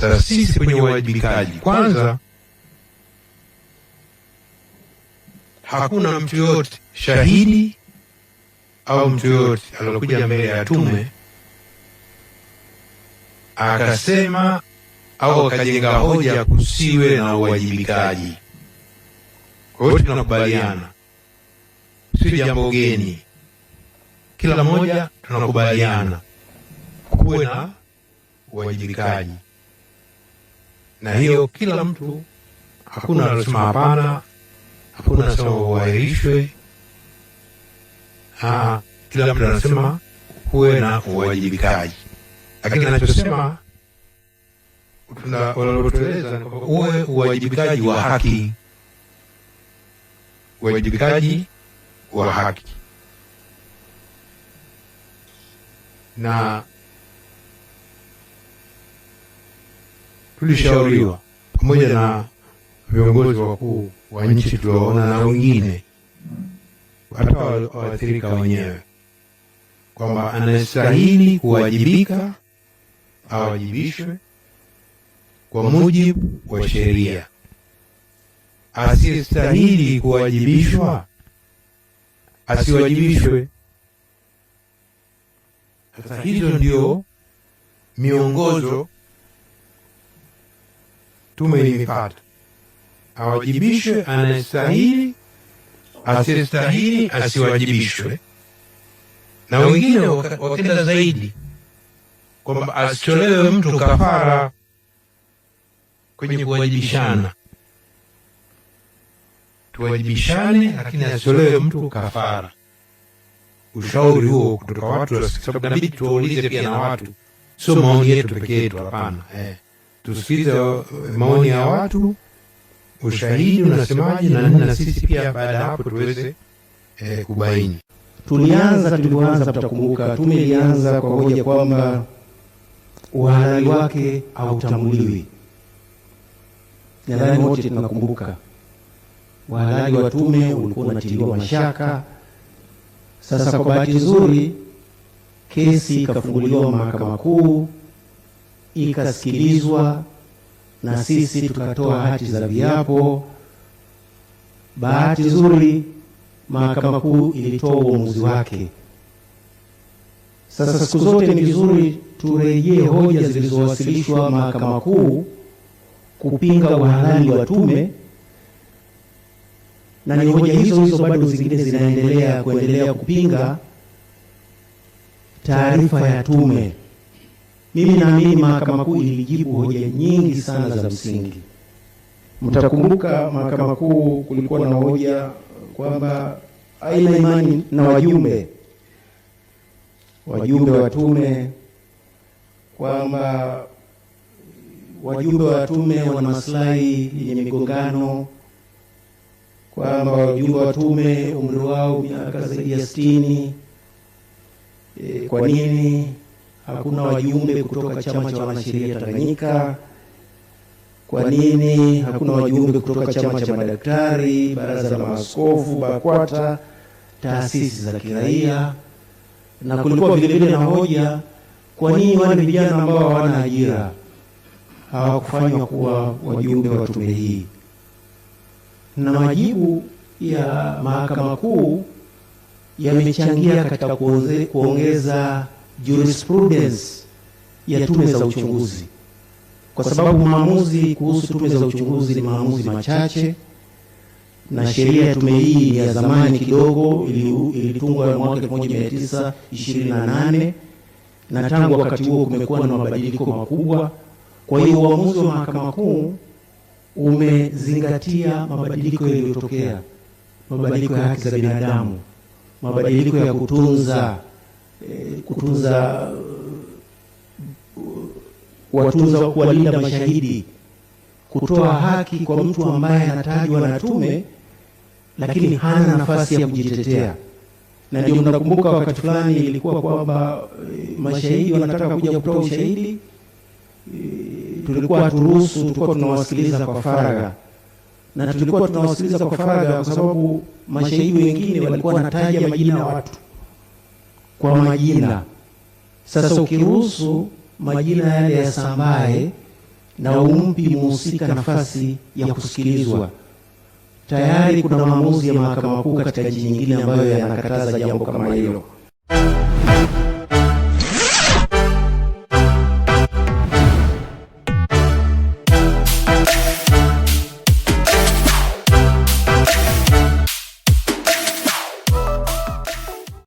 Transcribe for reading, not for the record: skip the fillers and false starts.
Sasa sisi kwenye uwajibikaji, kwanza, hakuna mtu yote shahidi au mtu yote aliyokuja mbele ya tume akasema au akajenga hoja kusiwe na uwajibikaji. Kwa hiyo tunakubaliana, si jambo geni, kila mmoja tunakubaliana kuwe na uwajibikaji, na hiyo kila mtu, hakuna anasema hapana, hakuna anasema uahirishwe. Kila mtu anasema kuwe na uwajibikaji, lakini anachosema tunalotueleza kwamba uwe uwajibikaji wa haki, uwajibikaji wa haki. Na tulishauriwa pamoja na viongozi wakuu wa nchi tulioona na wengine, hata waathirika wenyewe, kwamba anastahili kuwajibika awajibishwe kwa mujibu wa sheria. Asiyestahili kuwajibishwa asiwajibishwe. Sasa hizo ndio miongozo tume imepata: awajibishwe anastahili, asiyestahili asiwajibishwe. Na wengine wakenda zaidi kwamba asitolewe mtu kafara kwenye kuwajibishana. Tuwajibishane, lakini asitolewe mtu kafara. Ushauri huo kutoka watu, sababu inabidi tuwaulize pia na watu, sio maoni yetu pekee yetu, hapana. Tusikize maoni ya watu, ushahidi unasemaje, na sisi pia baada ya hapo tuweze kubaini. Tulipoanza tutakumbuka, tume ilianza kwa hoja kwamba uhalali wake hautambuliwi. Nadhani wote tunakumbuka uhalali wa tume ulikuwa unatiliwa mashaka. Sasa kwa bahati nzuri, kesi ikafunguliwa Mahakama Kuu, ikasikilizwa, na sisi tukatoa hati za viapo. Bahati nzuri, Mahakama Kuu ilitoa uamuzi wake. Sasa siku zote ni vizuri turejee hoja zilizowasilishwa Mahakama Kuu kupinga uhalali wa tume, na ni hoja hizo bado zingine kuendelea kupinga taarifa ya tume. Mimi naamini Mahakama Kuu ilijibu hoja nyingi sana za msingi. Mtakumbuka Mahakama Kuu kulikuwa na hoja kwamba haina imani na wajumbe wa tume, kwamba wajumbe wa tume wana maslahi yenye migongano, kwamba wajumbe wa tume umri wao miaka zaidi ya 60. Kwa nini hakuna wajumbe kutoka chama cha wanasheria Tanganyika? Kwa nini hakuna wajumbe kutoka chama cha madaktari, baraza la maaskofu, BAKWATA, taasisi za kiraia? Na kulikuwa vile vile na hoja, kwa nini wale vijana ambao hawana ajira hawakufanywa kuwa wajumbe wa tume hii? Na majibu ya Mahakama Kuu yamechangia katika kuongeza jurisprudence ya tume za uchunguzi, kwa sababu maamuzi kuhusu tume za uchunguzi ni maamuzi machache, na sheria ya tume hii ni ya zamani kidogo, ilitungwa mwaka 1928, na tangu wakati huo kumekuwa na mabadiliko makubwa. Kwa hiyo uamuzi wa Mahakama Kuu umezingatia mabadiliko yaliyotokea, mabadiliko ya haki za binadamu, mabadiliko ya kuwalinda mashahidi, kutoa haki kwa mtu ambaye anatajwa na tume lakini hana nafasi ya kujitetea. Na ndio mnakumbuka wakati fulani ilikuwa kwamba mashahidi wanataka kuja kutoa ushahidi, tulikuwa tunawasikiliza kwa faragha. Na tulikuwa tunawasikiliza kwa faragha kwa sababu mashahidi wengine walikuwa wanataja majina ya watu kwa majina. Sasa ukiruhusu majina yale yasambae na umpi muhusika nafasi ya kusikilizwa. Tayari kuna maamuzi ya Mahakama Kuu katika nchi nyingine ambayo yanakataza jambo kama hilo.